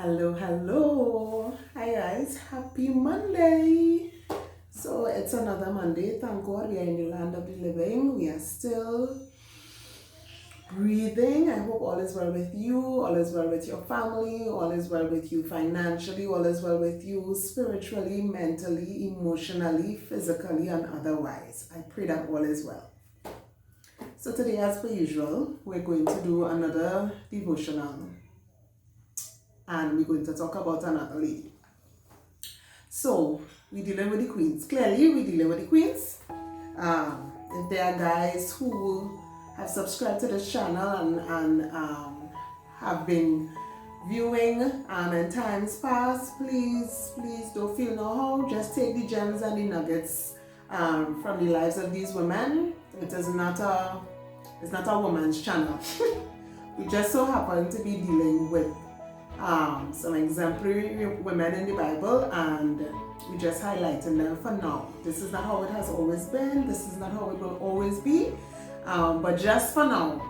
Hello. Hi guys, happy Monday. So it's another Monday. Thank God we are in the land of the living. We are still breathing. I hope all is well with you, all is well with your family, all is well with you financially, all is well with you spiritually, mentally, emotionally, physically, and otherwise. I pray that all is well. So today, as per usual, we're going to do another devotional. And we're going to talk about another lady. So, we're dealing with the queens. Clearly, we're dealing with the queens. If there are guys who have subscribed to this channel and have been viewing in times past, please don't feel no harm. Just take the gems and the nuggets from the lives of these women. It is not a woman's channel. We just so happen to be dealing with some exemplary women in the Bible, and we just highlighting them for now. This is not how it has always been. This is not how it will always be. But just for now,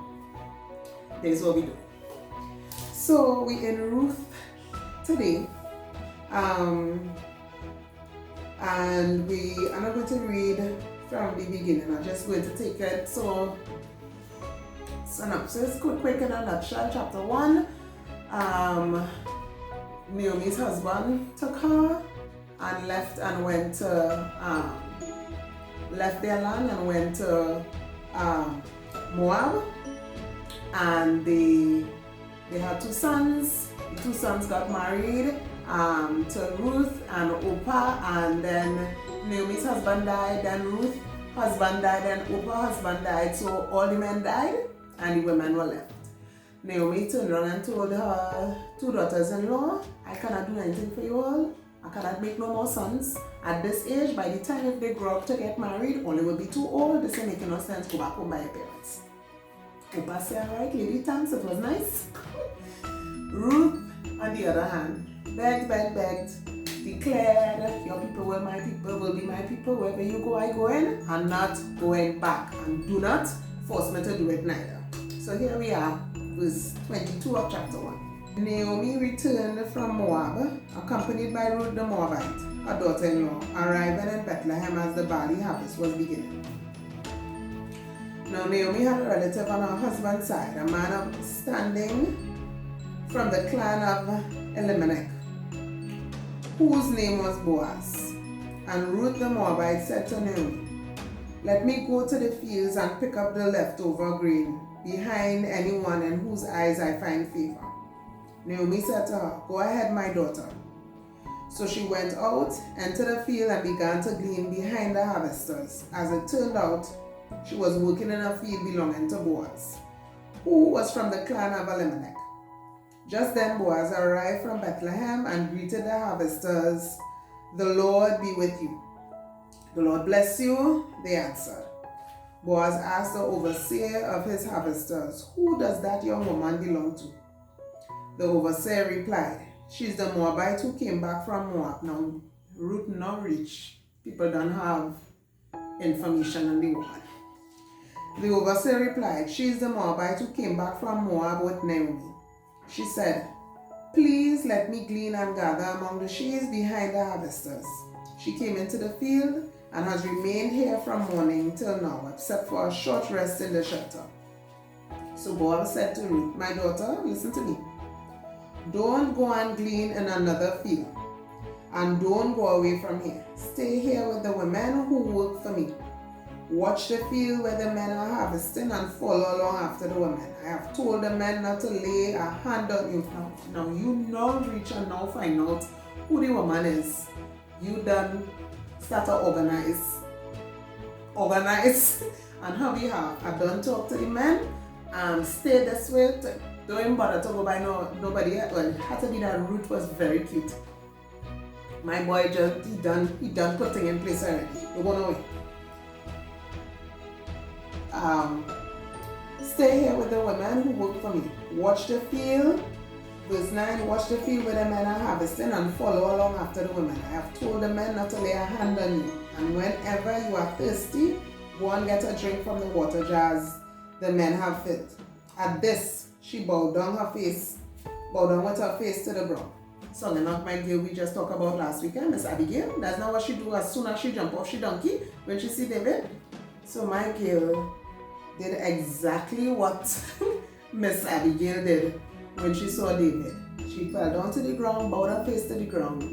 this is what we do. So we in Ruth today, and I'm not going to read from the beginning. I'm just going to take it. So synopsis, quick in a nutshell. Chapter 1. Naomi's husband took her and left their land and went to Moab, and they had two sons. The two sons got married to Ruth and Orpah, and then Naomi's husband died, then Ruth's husband died, and Orpah's husband died, so all the men died and the women were left. Naomi turned around and told her two daughters-in-law, I cannot do anything for you all. I cannot make no more sons. At this age, by the time if they grow up to get married, only will be too old. This ain't making no sense. Go back home by your parents. Opa said, all right, lady, thanks. It was nice. Ruth, on the other hand, begged, declared, your people will be my people. Wherever you go, I go in. I'm not going back. And do not force me to do it neither. So here we are. Verse 22 of chapter 1. Naomi returned from Moab, accompanied by Ruth the Moabite, her daughter-in-law, arriving in Bethlehem as the barley harvest was beginning. Now Naomi had a relative on her husband's side, a man of standing from the clan of Elimelech, whose name was Boaz. And Ruth the Moabite said to Naomi, let me go to the fields and pick up the leftover grain behind anyone in whose eyes I find favor. Naomi said to her, go ahead, my daughter. So she went out, entered the field, and began to glean behind the harvesters. As it turned out, she was working in a field belonging to Boaz, who was from the clan of Elimelech. Just then Boaz arrived from Bethlehem and greeted the harvesters. The Lord be with you. The Lord bless you, they answered. Boaz asked the overseer of his harvesters, who does that young woman belong to? The overseer replied, she's the Moabite who came back from Moab. Now, Ruth not rich. People don't have information on the woman. The overseer replied, she's the Moabite who came back from Moab with Naomi. She said, please let me glean and gather among the sheaves behind the harvesters. She came into the field and has remained here from morning till now, except for a short rest in the shelter. So Boaz said to Ruth, my daughter, listen to me. Don't go and glean in another field, and don't go away from here. Stay here with the women who work for me. Watch the field where the men are harvesting and follow along after the women. I have told the men not to lay a hand on you. Now you now reach and now find out who the woman is. You done start to organize on her behalf. I done talk to the men. Stay this way. Don't even bother to go by nobody yet. Well, it had to be that Ruth was very cute. My boy just he done putting in place already. Don't go away. Stay here with the women who work for me. Watch the field. Verse 9, watch the field where the men are harvesting and follow along after the women. I have told the men not to lay a hand on you. And whenever you are thirsty, go and get a drink from the water jars the men have filled. At this, she bowed down with her face to the ground. Song enough my girl we just talked about last weekend, Miss Abigail. That's not what she do as soon as she jump off she donkey when she see David. So my girl did exactly what Miss Abigail did when she saw David. She fell down to the ground, bowed her face to the ground,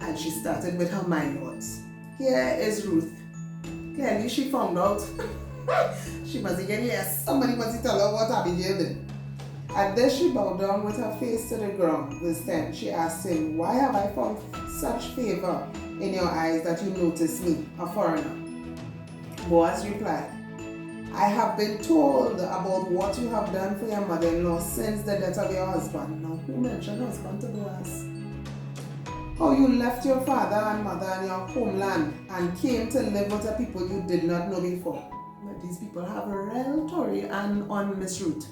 and she started with her my lords. Here is Ruth. Clearly she found out. She must again, yes, somebody must tell her what Abigail did. At this she bowed down with her face to the ground. Verse 10, she asked him, why have I found such favor in your eyes that you notice me, a foreigner? Boaz replied, I have been told about what you have done for your mother-in-law since the death of your husband. Now, who mentioned husband to Boaz? How you left your father and mother and your homeland and came to live with a people you did not know before. But these people have a real story and on Miss Ruth.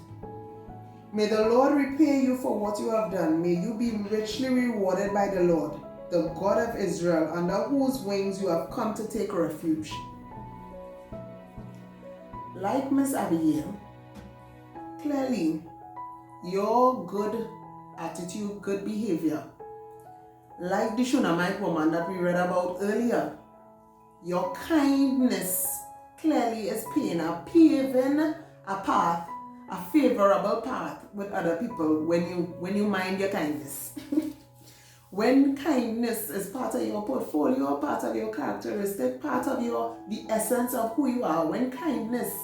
May the Lord repay you for what you have done. May you be richly rewarded by the Lord, the God of Israel, under whose wings you have come to take refuge. Like Miss Abigail, clearly your good attitude, good behavior, like the Shunammite woman that we read about earlier, your kindness clearly is paving a path, a favorable path with other people when you mind your kindness. When kindness is part of your portfolio, part of your characteristic, part of the essence of who you are, when kindness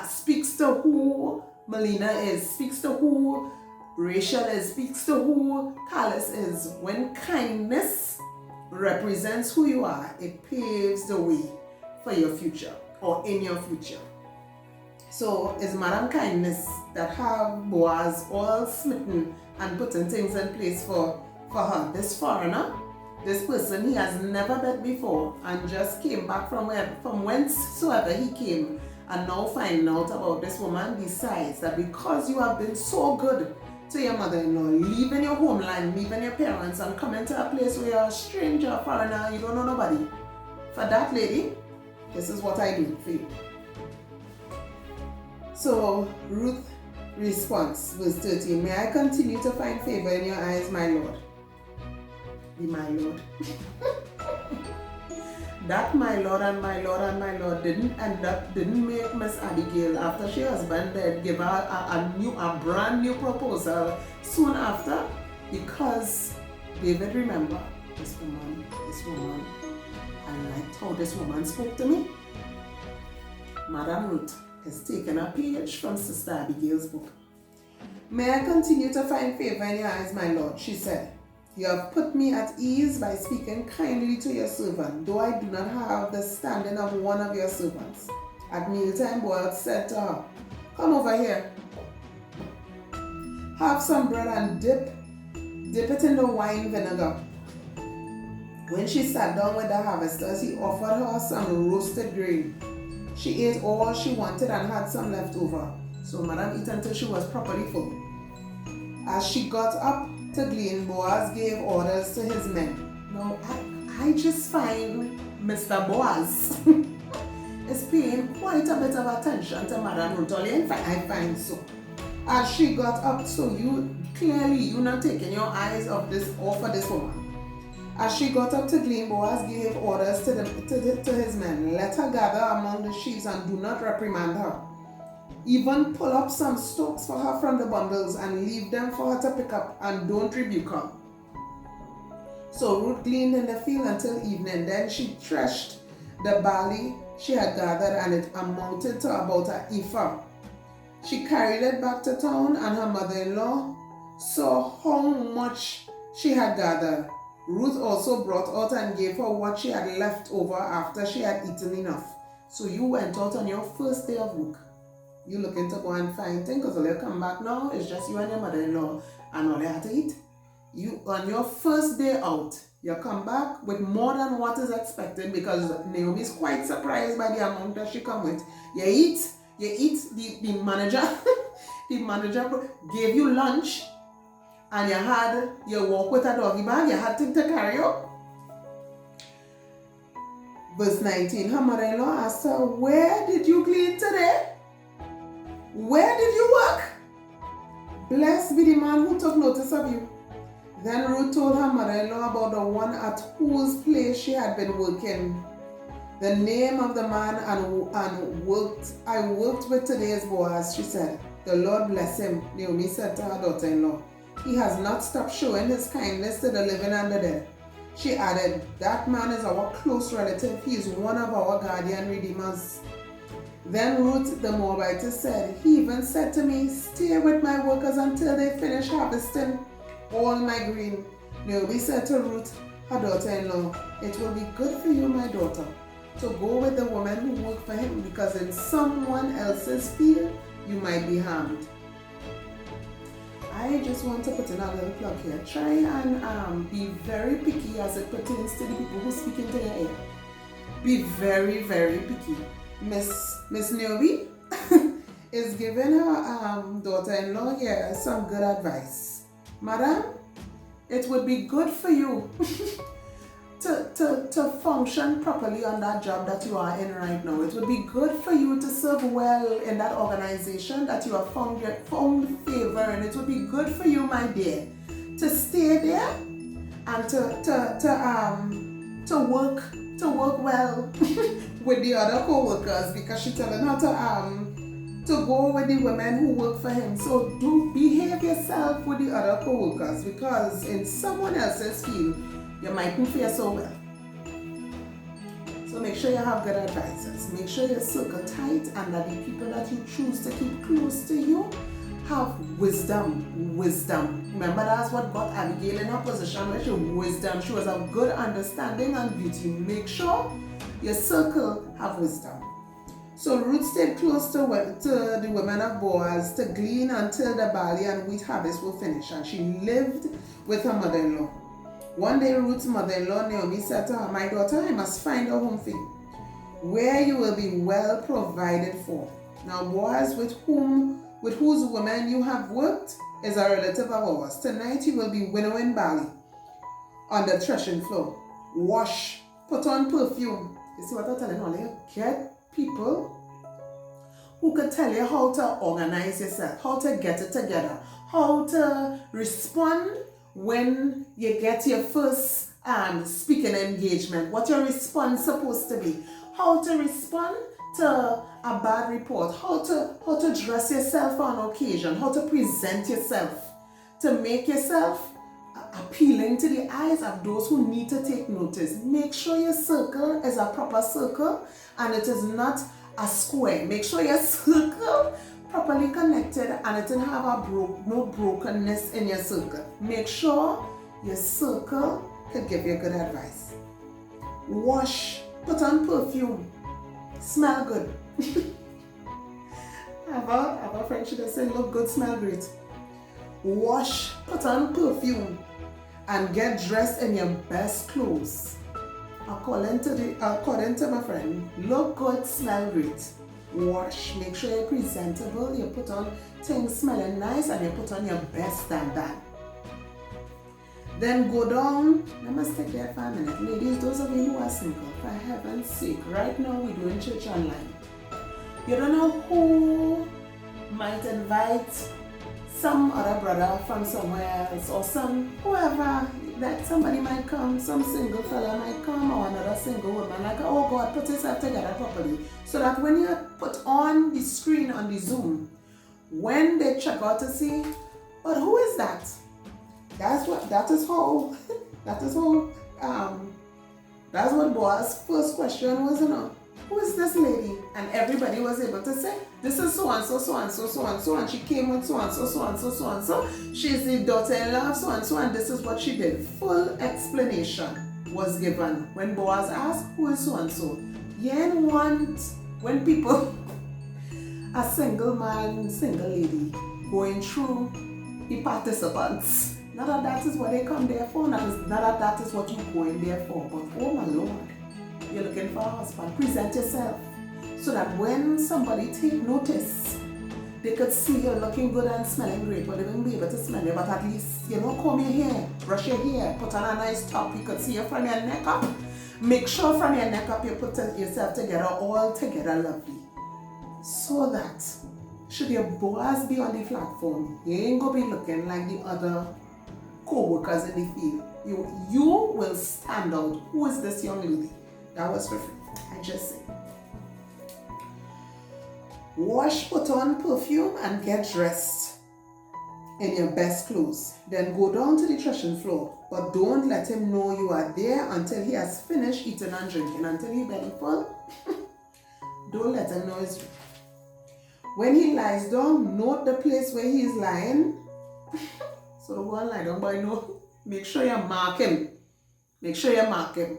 speaks to who Melina is, speaks to who Rachel is, speaks to who Carlos is, when kindness represents who you are, it paves the way for your future or in your future. So it's Madam Kindness that have Boaz all smitten and putting things in place for her. This foreigner, this person he has never met before and just came back from whencesoever he came, and now finding out about this woman, decides that because you have been so good to your mother-in-law, leaving your homeland, leaving your parents and coming to a place where you're a stranger, a foreigner, you don't know nobody. For that lady, this is what I do for you. So Ruth responds, verse 13, may I continue to find favor in your eyes, my Lord? Be my Lord. That my Lord and my Lord and my Lord didn't make Miss Abigail, after she husband dead, give her a brand new proposal soon after, because David remember this woman, I liked how this woman spoke to me. Madam Ruth has taken a page from Sister Abigail's book. May I continue to find favor in your eyes, my Lord, she said. You have put me at ease by speaking kindly to your servant, though I do not have the standing of one of your servants. At mealtime, Boaz said to her, come over here. Have some bread and dip it in the wine vinegar. When she sat down with the harvesters, he offered her some roasted grain. She ate all she wanted and had some left over. So Madam ate until she was properly full. As she got up to glean, Boaz gave orders to his men. Now, I just find Mr. Boaz is paying quite a bit of attention to Madam Ruth. I find so. As she got up, so you're not taking your eyes off this woman. As she got up to glean, Boaz gave orders to his men. Let her gather among the sheaves and do not reprimand her. Even pull up some stalks for her from the bundles and leave them for her to pick up, and don't rebuke her. So Ruth gleaned in the field until evening. Then she threshed the barley she had gathered, and it amounted to about an ephah. She carried it back to town, and her mother-in-law saw how much she had gathered. Ruth also brought out and gave her what she had left over after she had eaten enough. So you went out on your first day of work. You looking to go and find things, because when you come back now, it's just you and your mother-in-law and all they had to eat. You, on your first day out, you come back with more than what is expected, because Naomi is quite surprised by the amount that she come with. You eat, the manager, the manager gave you lunch, and you walk with a doggy bag, you had things to carry up. Verse 19, her mother-in-law asked her, where did you glean today? Where did you work? Blessed be the man who took notice of you. Then Ruth told her mother-in-law about the one at whose place she had been working. The name of the man I worked with today is Boaz, she said. The Lord bless him, Naomi said to her daughter-in-law. He has not stopped showing his kindness to the living and the dead. She added, that man is our close relative. He is one of our guardian redeemers. Then Ruth the Moabitess said, he even said to me, stay with my workers until they finish harvesting all my grain. Naomi said to Ruth, her daughter-in-law, it will be good for you, my daughter, to go with the woman who worked for him, because in someone else's field you might be harmed. I just want to put in a little plug here. Try and be very picky as it pertains to the people who speak into your ear. Be very, very picky. Miss Naomi is giving her daughter-in-law here some good advice. Madam, it would be good for you to function properly on that job that you are in right now. It would be good for you to serve well in that organization that you have found favor, and it would be good for you, my dear, to stay there and to work well with the other co-workers, because she's telling her to go with the women who work for him. So do behave yourself with the other co-workers, because in someone else's field you mightn't fare so well. So make sure you have good advisors. Make sure your circle tight, and that the people that you choose to keep close to you have wisdom. Remember, that's what got Abigail in her position, where she wisdom. She was of good understanding and beauty. Make sure your circle have wisdom. So Ruth stayed close to the women of Boaz to glean until the barley and wheat harvest were finished, and she lived with her mother-in-law. One day Ruth's mother-in-law Naomi said to her, my daughter, I must find a home for you, where you will be well provided for. Now Boaz, with whose women you have worked, is a relative of ours. Tonight you will be winnowing barley on the threshing floor. Wash, put on perfume. You see what I'm telling you? Get people who could tell you how to organize yourself, how to get it together, how to respond when you get your first speaking engagement, what your response supposed to be, how to respond to a bad report, how to dress yourself on occasion, how to present yourself to make yourself appealing to the eyes of those who need to take notice. Make sure your circle is a proper circle and it is not a square. Make sure your circle properly connected and it didn't have no brokenness in your circle. Make sure your circle could give you good advice. Wash, put on perfume, smell good. I have a friend, she does say look good, smell great. Wash, put on perfume, and get dressed in your best clothes. According to my friend, look good, smell great. Wash, make sure you're presentable, you put on things smelling nice, and you put on your best than that. Then go down, let me stay there for a minute. Ladies, those of you who are single, for heaven's sake, right now we're doing church online. You don't know who might invite some other brother from somewhere else, or whoever, that somebody might come, some single fella might come, or another single woman, like, oh God, put yourself together properly, so that when you put on the screen on the When they check out to see, but who is that? That's what Boaz's first question was, who is this lady? And everybody was able to say, this is so and so, so and so, so and so, and she came with so and so, so and so, so and so. She's the daughter-in-law of so and so, and this is what she did. Full explanation was given when Boaz asked, who is so and so? You don't want, when people, a single man, single lady, going through the participants, not that is what they come there for, not that is what you're going there for, but oh my Lord, you're looking for a husband. Present yourself so that when somebody take notice, they could see you looking good and smelling great, but they won't be able to smell you, but at least, comb your hair, brush your hair, put on a nice top, you could see you from your neck up. Make sure from your neck up you put yourself together, all together lovely. So that, should your Boaz be on the platform, you ain't gonna be looking like the other co-workers in the field. You will stand out. Who is this young lady? That was for free. I just say. Wash, put on perfume, and get dressed in your best clothes. Then go down to the threshing floor. But don't let him know you are there until he has finished eating and drinking. Until he belly full, don't let him know it's true. When he lies down, note the place where he is lying. So don't go and lie down, but no. Make sure you mark him. Make sure you mark him.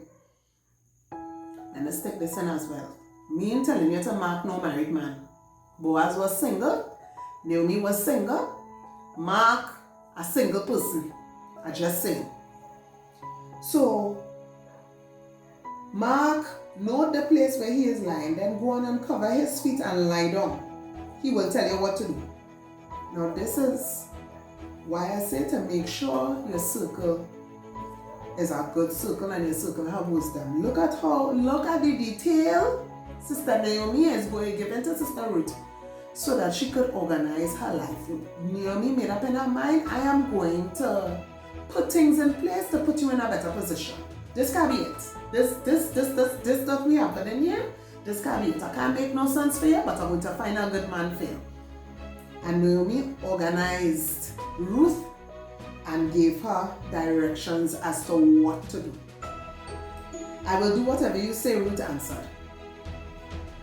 Let me stick this in as well. Me ain't telling you to mark no married man. Boaz was single. Naomi was single. Mark a single person. I just say. So, mark, note the place where he is lying. Then go on and cover his feet and lie down. He will tell you what to do. Now this is why I say to make sure your circle is a good circle and your circle have wisdom. Look at the detail Sister Naomi is going to give into Sister Ruth so that she could organize her life. Naomi made up in her mind, I am going to put things in place to put you in a better position. This can be it. This that we happen in here, this can be it. I can't make no sense for you, but I'm going to find a good man for you. And Naomi organized Ruth and gave her directions as to what to do. I will do whatever you say, Ruth answered.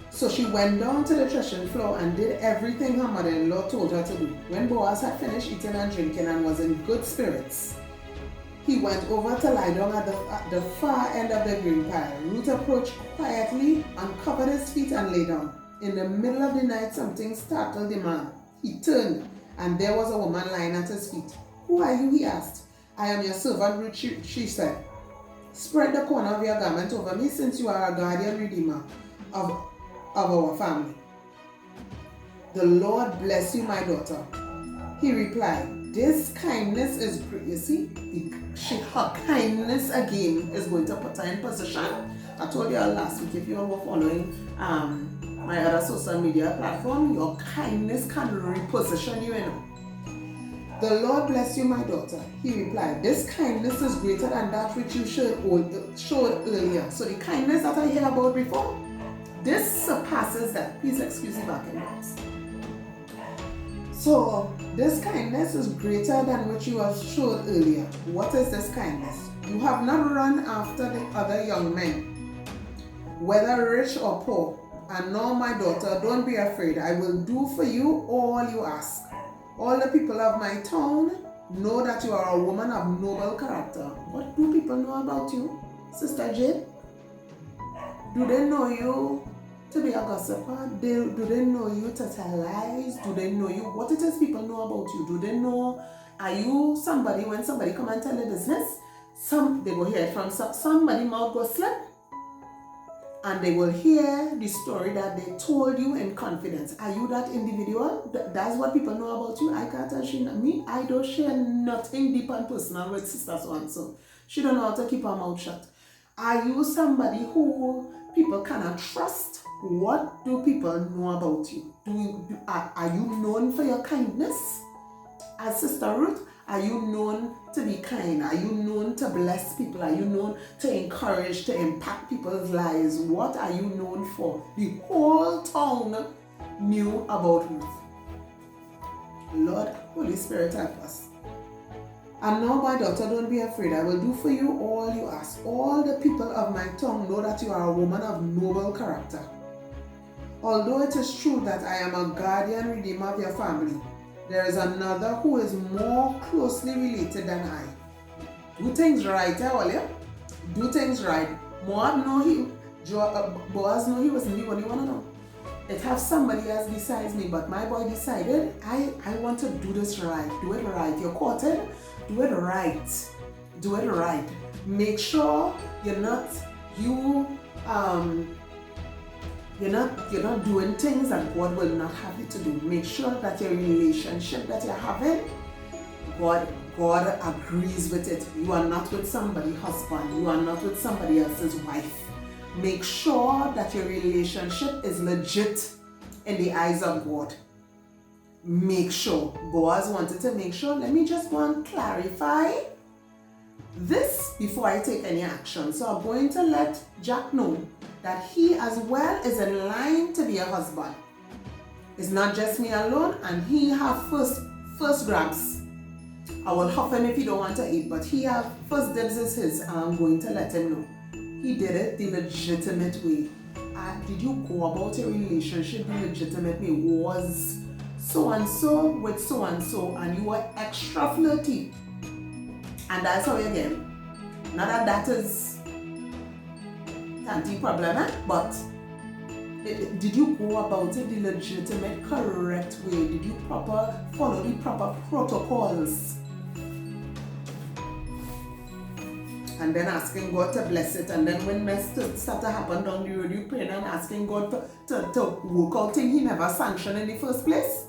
So she went down to the threshing floor and did everything her mother-in-law told her to do. When Boaz had finished eating and drinking and was in good spirits, he went over to lie down at the far end of the grain pile. Ruth approached quietly, uncovered his feet and lay down. In the middle of the night, something startled the man. He turned, and there was a woman lying at his feet. Who are you? He asked. I am your servant, Ruth, she said. Spread the corner of your garment over me, since you are a guardian redeemer of our family. The Lord bless you, my daughter. He replied, this kindness is great. You see, her kindness again is going to put her in position. I told you all last week, if you all were following my other social media platform, your kindness can reposition you, The Lord bless you, my daughter. He replied, this kindness is greater than that which you showed earlier. So the kindness that I heard about before, this surpasses that. Please excuse me back in the box. So this kindness is greater than which you have showed earlier. What is this kindness? You have not run after the other young men, whether rich or poor. And now, my daughter, don't be afraid. I will do for you all you ask. All the people of my town know that you are a woman of noble character. What do people know about you, Sister Jade? Do they know you to be a gossiper? Do they know you to tell lies? Do they know you? What it is people know about you? Do they know, are you somebody, when somebody come and tell their business, they will hear it from somebody mouth go slip, and they will hear the story that they told you in confidence. Are you that individual? That's what people know about you. I can't tell you. Me, I don't share nothing deep and personal with Sister so-and-so. She don't know how to keep her mouth shut. Are you somebody who people cannot trust? What do people know about you? Are you known for your kindness? As Sister Ruth, are you known to be kind? Are you known to bless people? Are you known to encourage, to impact people's lives? What are you known for? The whole town knew about Ruth. Lord, Holy Spirit, help us. And now, my daughter, don't be afraid. I will do for you all you ask. All the people of my tongue know that you are a woman of noble character. Although it is true that I am a guardian redeemer of your family, there is another who is more closely related than I. Do things right, Olia. Do things right. Moab know Boaz know he wasn't the only one. No. It have somebody else besides me, but my boy decided, I want to do this right. Do it right. You're courted. Do it right. Do it right. Make sure you're not doing things that God will not have you to do. Make sure that your relationship that you're having, God agrees with it. You are not with somebody's husband. You are not with somebody else's wife. Make sure that your relationship is legit in the eyes of God. Make sure. Boaz wanted to make sure. Let me just go and clarify this before I take any action. So I'm going to let Jack know that he as well is in line to be a husband. It's not just me alone, and he have first grabs. I will huff him if he don't want to eat, but he have first dibs is his, and I'm going to let him know. He did it the legitimate way. Did you go about your relationship the legitimate way? Was so-and-so with so-and-so, and you were extra flirty. And that's how you get. Not that is anti-problem, but did you go about it the legitimate, correct way? Did you follow the proper protocols? And then asking God to bless it. And then when mess start to happen down the road, you praying and asking God to work out things he never sanctioned in the first place.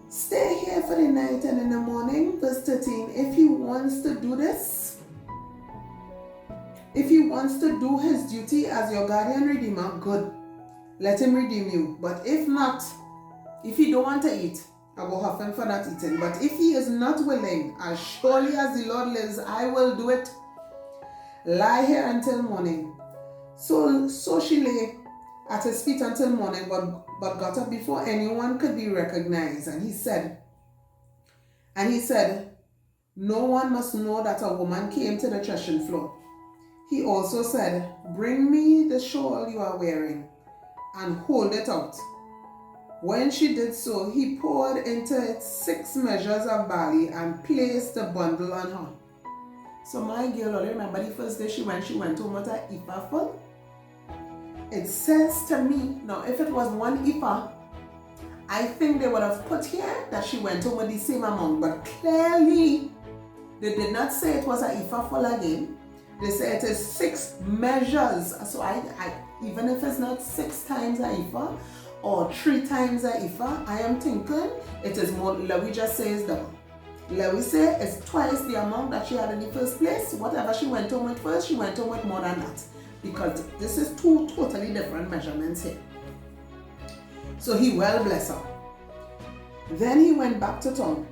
Stay here for the night and in the morning. Verse 13. If he wants to do this, if he wants to do his duty as your guardian redeemer, good. Let him redeem you. But if not, if he don't want to eat, I will have him for not eating. But if he is not willing, as surely as the Lord lives, I will do it. Lie here until morning. So she lay at his feet until morning, but got up before anyone could be recognized. And he said, no one must know that a woman came to the threshing floor. He also said, bring me the shawl you are wearing and hold it out. When she did so, he poured into it 6 measures of barley and placed the bundle on her. So my girl, remember the first day she went home with an ephah full? It says to me, now if it was 1 ephah, I think they would have put here that she went home with the same amount, but clearly they did not say it was an ephah full again. They say it is 6 measures. So I even if it's not 6 times an ephah or 3 times an ephah, I am thinking it is more. Lewi just says double. Lewi say it's twice the amount that she had in the first place. Whatever she went home with first, she went home with more than that. Because this is 2 totally different measurements here. So he well bless her. Then he went back to town.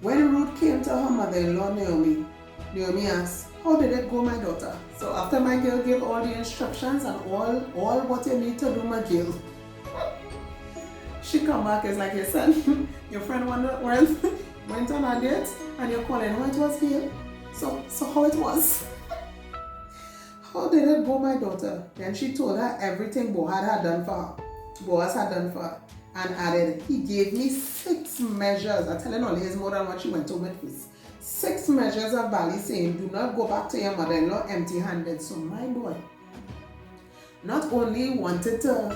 When Ruth came to her mother-in-law Naomi asked, how did it go, my daughter? So after my girl gave all the instructions and all what you need to do, my girl, she come back, it's like, your son, your friend went on a date and you're calling how it was here. So how it was? How did it go, my daughter? Then she told her everything Boaz had done for her. And added, he gave me 6 measures. I'm telling you, here's more than what she went home with. 6 measures of barley, saying, do not go back to your mother-in-law empty-handed. So my boy not only wanted to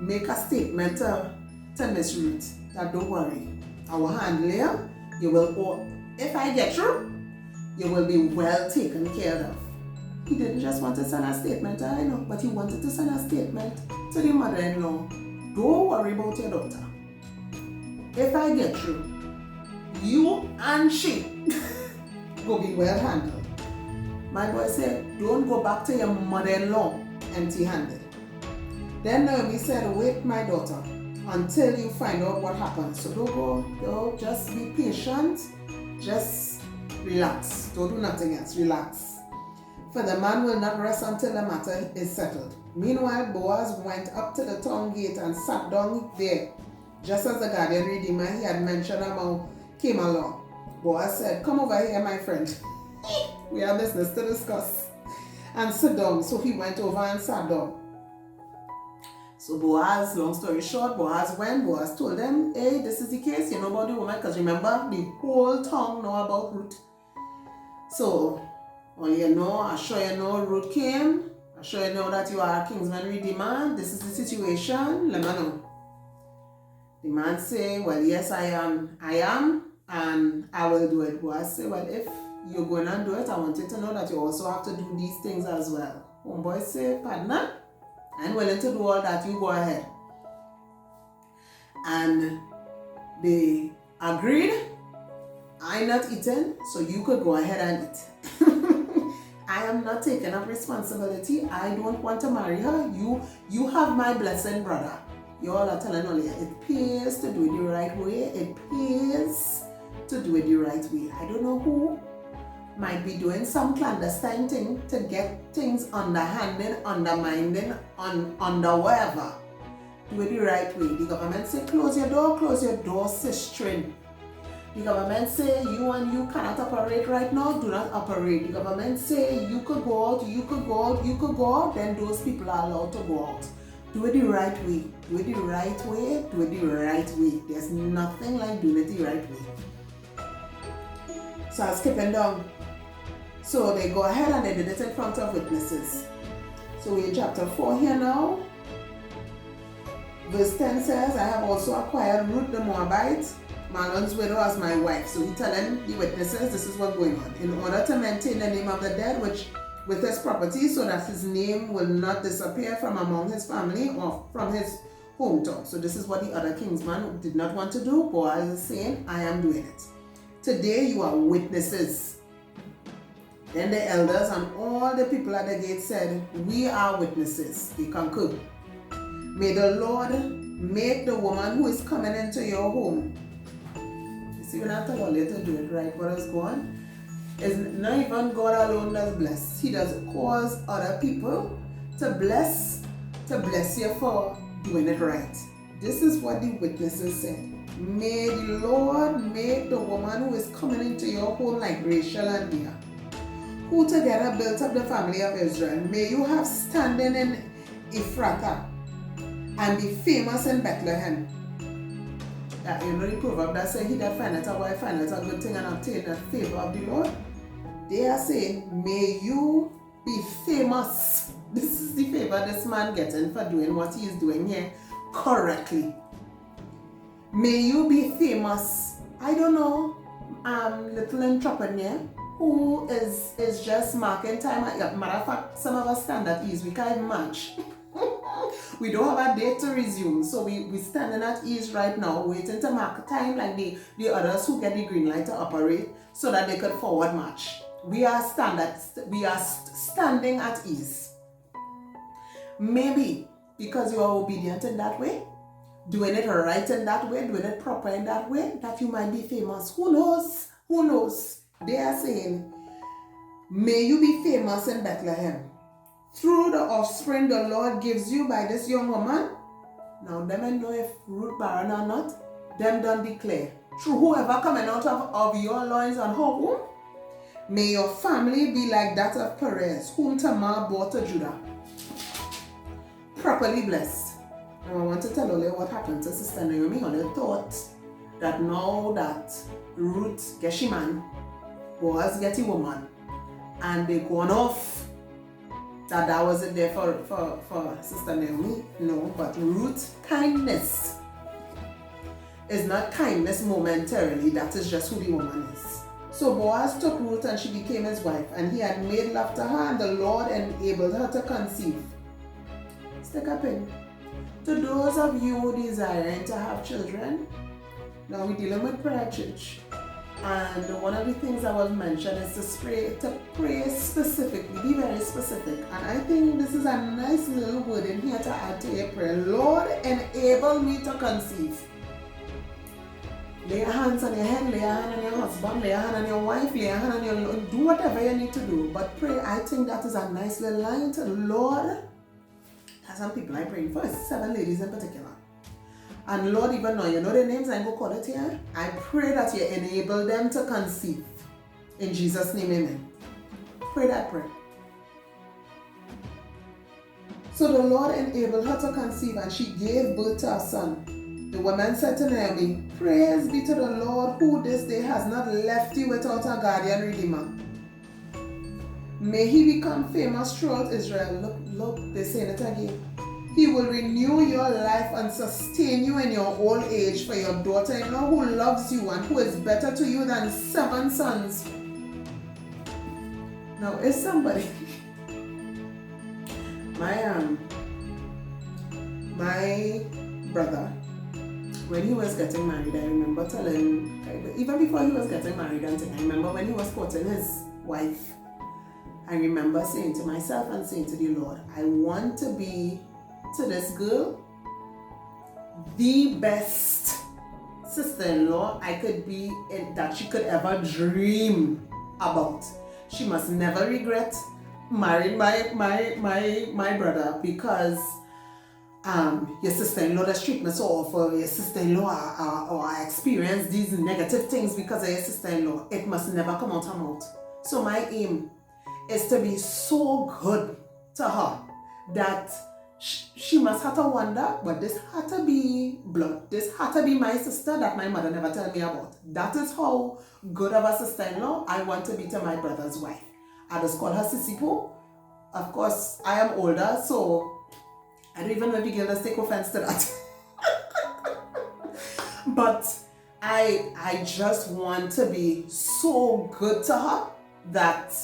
make a statement to Miss Ruth that don't worry, I will handle you. You will, if I get through, you will be well taken care of. He didn't just want to send a statement, I know, but he wanted to send a statement to the mother-in-law. Don't worry about your daughter. If I get through, you and she will be well handled. My boy said, don't go back to your mother-in-law empty-handed. Then Naomi said, wait, my daughter, until you find out what happened. So don't just be patient. Just relax. Don't do nothing else. Relax. For the man will not rest until the matter is settled. Meanwhile, Boaz went up to the town gate and sat down there, just as the guardian redeemer he had mentioned about came along. Boaz said, come over here, my friend. We have business to discuss. And sit down. So he went over and sat down. So Boaz, long story short, Boaz told them, hey, this is the case, you know about the woman, because remember, the whole town know about Ruth. So, well, you know, I sure you know Ruth came. I sure you know that you are a kinsman redeemer. This is the situation. Let me know. The man say, well, yes, I am, and I will do it. Boaz say, well, if you're going to do it, I want you to know that you also have to do these things as well. Homeboy say, partner, I'm willing to do all that, you go ahead. And they agreed, I'm not eating, so you could go ahead and eat. I am not taking up responsibility. I don't want to marry her. You have my blessing, brother. You all are telling all it pays to do it the right way. It pays to do it the right way. I don't know who might be doing some clandestine thing to get things underhanded, undermining, under wherever. Do it the right way. The government say close your door, sister. The government say you and you cannot operate right now, do not operate. The government say you could go out, then those people are allowed to go out. Do it the right way. Do it the right way. Do it the right way. There's nothing like doing it the right way. So I'm skipping down. So they go ahead and they did it in front of witnesses. So we're in chapter 4 here now. Verse 10 says, I have also acquired Ruth the Moabite, Mahlon's widow, as my wife. So he's telling the witnesses this is what's going on. In order to maintain the name of the dead, which with his property, so that his name will not disappear from among his family or from his hometown. So this is what the other kingsman did not want to do. Boaz is saying, I am doing it. Today you are witnesses. Then the elders and all the people at the gate said, we are witnesses. They concurred. May the Lord make the woman who is coming into your home. You see, when I tell all you to do it right, what is going? It's not even God alone does bless. He does cause other people to bless you for doing it right. This is what the witnesses said. May the Lord make the woman who is coming into your home like Rachel and Leah, who together built up the family of Israel. May you have standing in Ephrathah and be famous in Bethlehem. You know the proverb that says, he that findeth a wife findeth a good thing and obtain the favor of the Lord. They are saying, may you be famous. This is the favor this man getting for doing what he is doing here correctly. May you be famous. I don't know, little entrepreneur who is just marking time. Matter of fact, some of us stand at ease. We can't match. We don't have a date to resume, so we standing at ease right now, waiting to mark time like the others who get the green light to operate so that they could forward march. We are standing at ease. Maybe because you are obedient in that way, doing it right in that way, doing it proper in that way, that you might be famous. Who knows? Who knows? They are saying, may you be famous in Bethlehem. Through the offspring the Lord gives you by this young woman. Now, them I know if Ruth barren or not, them don't declare. Through whoever coming out of your loins and her womb, may your family be like that of Perez, whom Tamar bore to Judah. Properly blessed. Now, I want to tell you what happened to Sister Naomi. They thought that now that Ruth gets a man, Boaz gets a woman, and they gone off, that wasn't there for Sister Naomi. No, but Ruth's kindness is not kindness momentarily. That is just who the woman is. So Boaz took Ruth and she became his wife, and he had made love to her, and the Lord enabled her to conceive. Stick up in. To those of you who desiring to have children, now we're dealing with prayer, church. And one of the things I was mentioned is to pray specifically, be very specific. And I think this is a nice little word in here to add to your prayer. Lord, enable me to conceive. Lay your hands on your head, lay your hand on your husband, lay your hand on your wife, lay your hand on your... Do whatever you need to do. But pray, I think that is a nice little line to Lord. There's some people I'm praying for, 7 ladies in particular. And Lord, even now, you know their names, I'm going to call it here. I pray that you enable them to conceive. In Jesus' name, amen. Pray that prayer. So the Lord enabled her to conceive, and she gave birth to a son. The woman said to Naomi, praise be to the Lord, who this day has not left you without a guardian redeemer. May he become famous throughout Israel. Look, they're saying it again. He will renew your life and sustain you in your old age for your daughter-in-law who loves you and who is better to you than 7 sons. Now, is somebody... My brother, when he was getting married, I remember telling, even before he was getting married, I remember when he was courting his wife, I remember saying to myself and saying to the Lord, I want to be to this girl the best sister-in-law I could be in, that she could ever dream about. She must never regret marrying my brother because your sister-in-law does treat me so awful, your sister-in-law or I experience these negative things because of your sister-in-law. It must never come out her mouth. So my aim is to be so good to her that she must have to wonder, but this had to be blood. This had to be my sister that my mother never told me about. That is how good of a sister-in-law I want to be to my brother's wife. I just call her Sissy Poo. Of course, I am older, so I don't even know if the girls take offense to that. But I just want to be so good to her that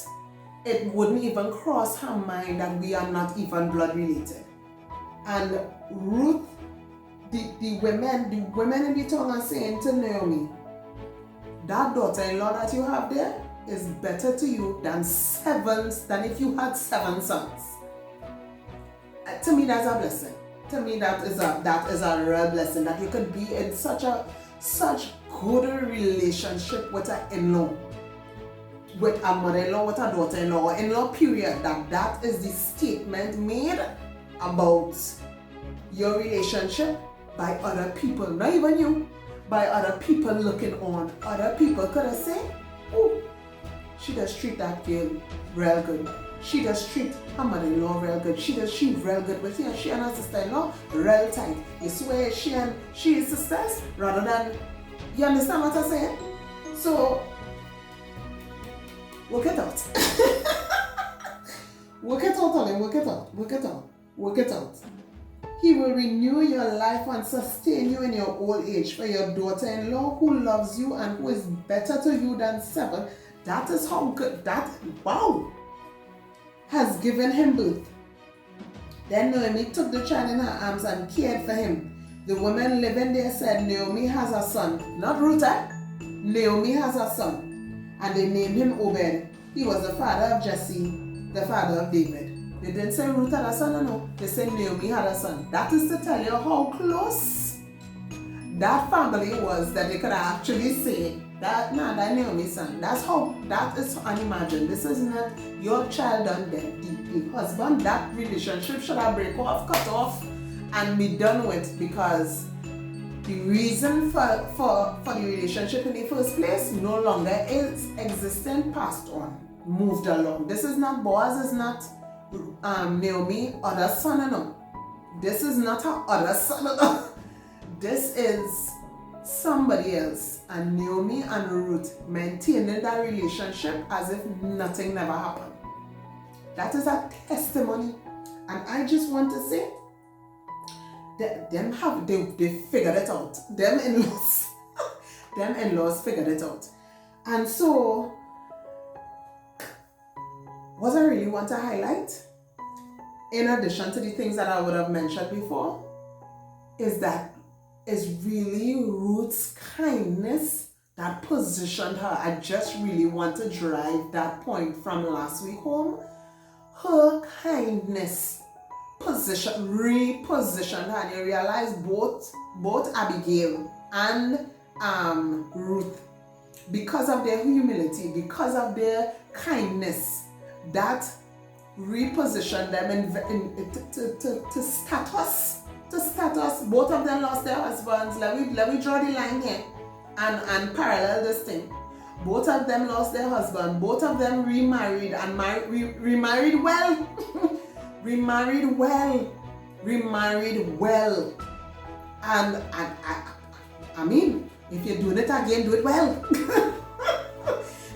it wouldn't even cross her mind that we are not even blood related. And Ruth, the women in the tongue are saying to Naomi, that daughter-in-law that you have there is better to you than if you had 7 sons. To me, that's a blessing. To me, that is a real blessing, that you could be in such good relationship with an in-law, with a mother-in-law, with a daughter-in-law, or in-law period. That is the statement made about your relationship by other people, not even you, by other people looking on. Other people could have said, oh, she does treat that girl real good. She does treat her mother-in-law real good. She real good with her. She and her sister-in-law real tight. You swear she is sisters rather than, you understand what I'm saying? So, work it out. Work it out, honey. Work it out. Work it out. Work it out. He will renew your life and sustain you in your old age. For your daughter-in-law who loves you and who is better to you than 7. That is how good has given him birth. Then Naomi took the child in her arms and cared for him. The women living there said, Naomi has a son. Not Ruth, Naomi has a son. And they named him Obed. He was the father of Jesse, the father of David. They didn't say Ruth had a son, no. They said Naomi had a son. That is to tell you how close that family was, that they could actually say that Naomi's son. That is unimagined. This is not your child done dead. The husband, that relationship should have break off, cut off, and be done with, because the reason for the relationship in the first place no longer is existent, passed on, moved along. This is not Boaz, is not Naomi other son, no. This is not her other son, no. This is somebody else, and Naomi and Ruth maintaining that relationship as if nothing never happened. That is a testimony, and I just want to say that they figured it out. Them in-laws figured it out. And so what I really want to highlight, in addition to the things that I would have mentioned before, is really Ruth's kindness that positioned her. I just really want to drive that point from last week home. Her kindness repositioned her, and you realize both Abigail and Ruth, because of their humility, because of their kindness, that repositioned them to status. Both of them lost their husbands. Let me draw the line here and parallel this thing. Both of them lost their husband. Both of them remarried and remarried well. remarried well. And I mean, if you're doing it again, do it well.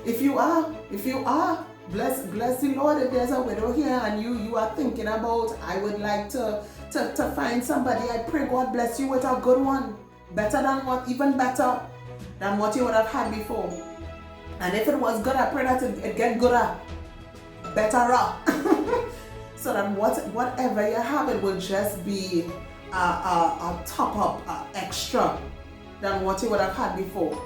If you are, bless the Lord. If there's a widow here and you are thinking about, I would like to find somebody, I pray God bless you with a good one. Even better than what you would have had before. And if it was good, I pray that it get gooder, betterer. So that whatever you have, it will just be a top up, extra than what you would have had before.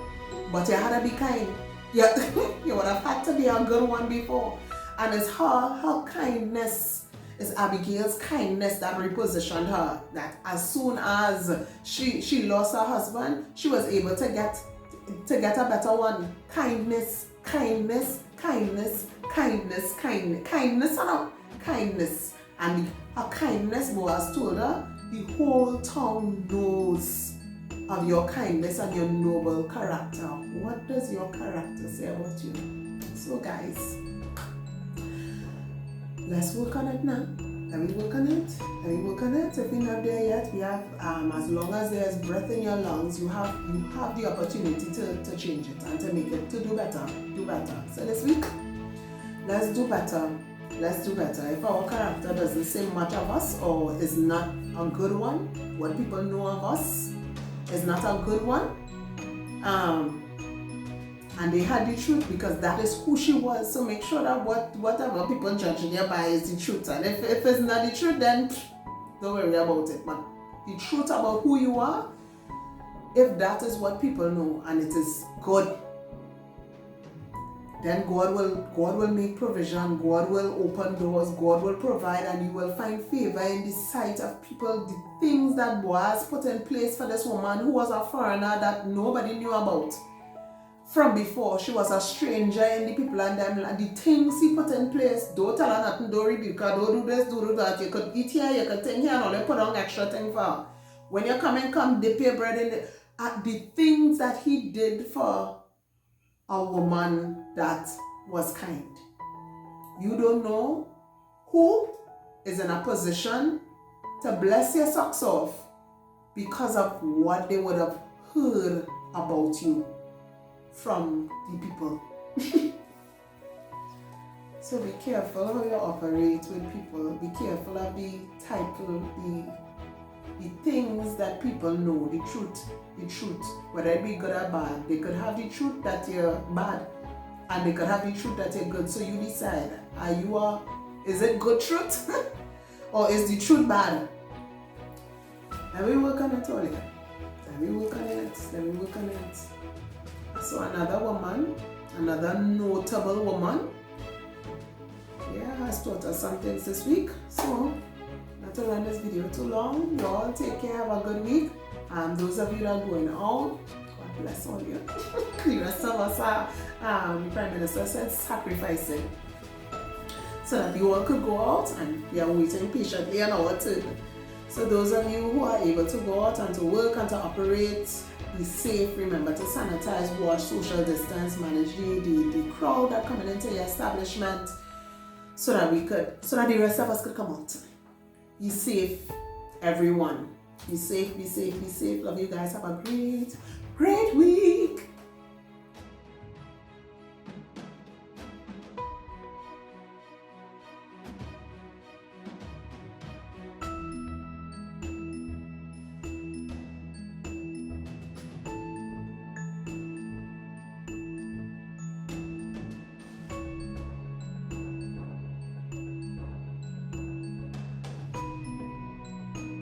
But you had to be kind. You would have had to be a good one before. And it's her kindness It's Abigail's kindness that repositioned her. That as soon as she lost her husband, she was able to get a better one. Kindness, kindness, kindness, kindness, kindness, kindness. And her kindness, Boaz told her, the whole town knows of your kindness and your noble character. What does your character say about you? So guys, let's work on it now. Let me work on it. Let me work on it. If you're not there yet, we have as long as there's breath in your lungs, you have the opportunity to change it and to make it, to do better. Do better. So this week, let's do better. Let's do better. If our character doesn't say much of us or is not a good one, what people know of us is not a good one, and they had the truth because that is who she was. So make sure that whatever people judging you by is the truth. And if it's not the truth, then don't worry about it. But the truth about who you are, if that is what people know and it is good, then God will make provision, God will open doors, God will provide, and you will find favor in the sight of people. The things that Boaz put in place for this woman who was a foreigner that nobody knew about from before. She was a stranger in the people and them, and the things he put in place, don't tell her nothing, don't rebuke her, don't do this, don't do that. You could eat here, you could think here, and only put on extra thing for her. When you come dip your bread in the things that he did for a woman that was kind. You don't know who is in a position to bless your socks off because of what they would have heard about you from the people. So be careful how you operate with people. Be careful of the title, the things that people know, the truth, whether it be good or bad. They could have the truth that you're bad, and they could have the truth that you're good. So you decide, is it good truth or is the truth bad? Let me work on it, Olia. Let me work on it. So another woman, another notable woman, has taught us some things this week. So not to run this video too long, you all take care, have a good week. Those of you that are going out, God bless all you. The rest of us are, the Prime Minister said, sacrificing. So that you all could go out, and we are waiting patiently on our turn. So those of you who are able to go out and to work and to operate, be safe, remember to sanitize, wash, social distance, manage the crowd that coming into your establishment, so that the rest of us could come out. Be safe, everyone. Be safe. Love you guys. Have a great week.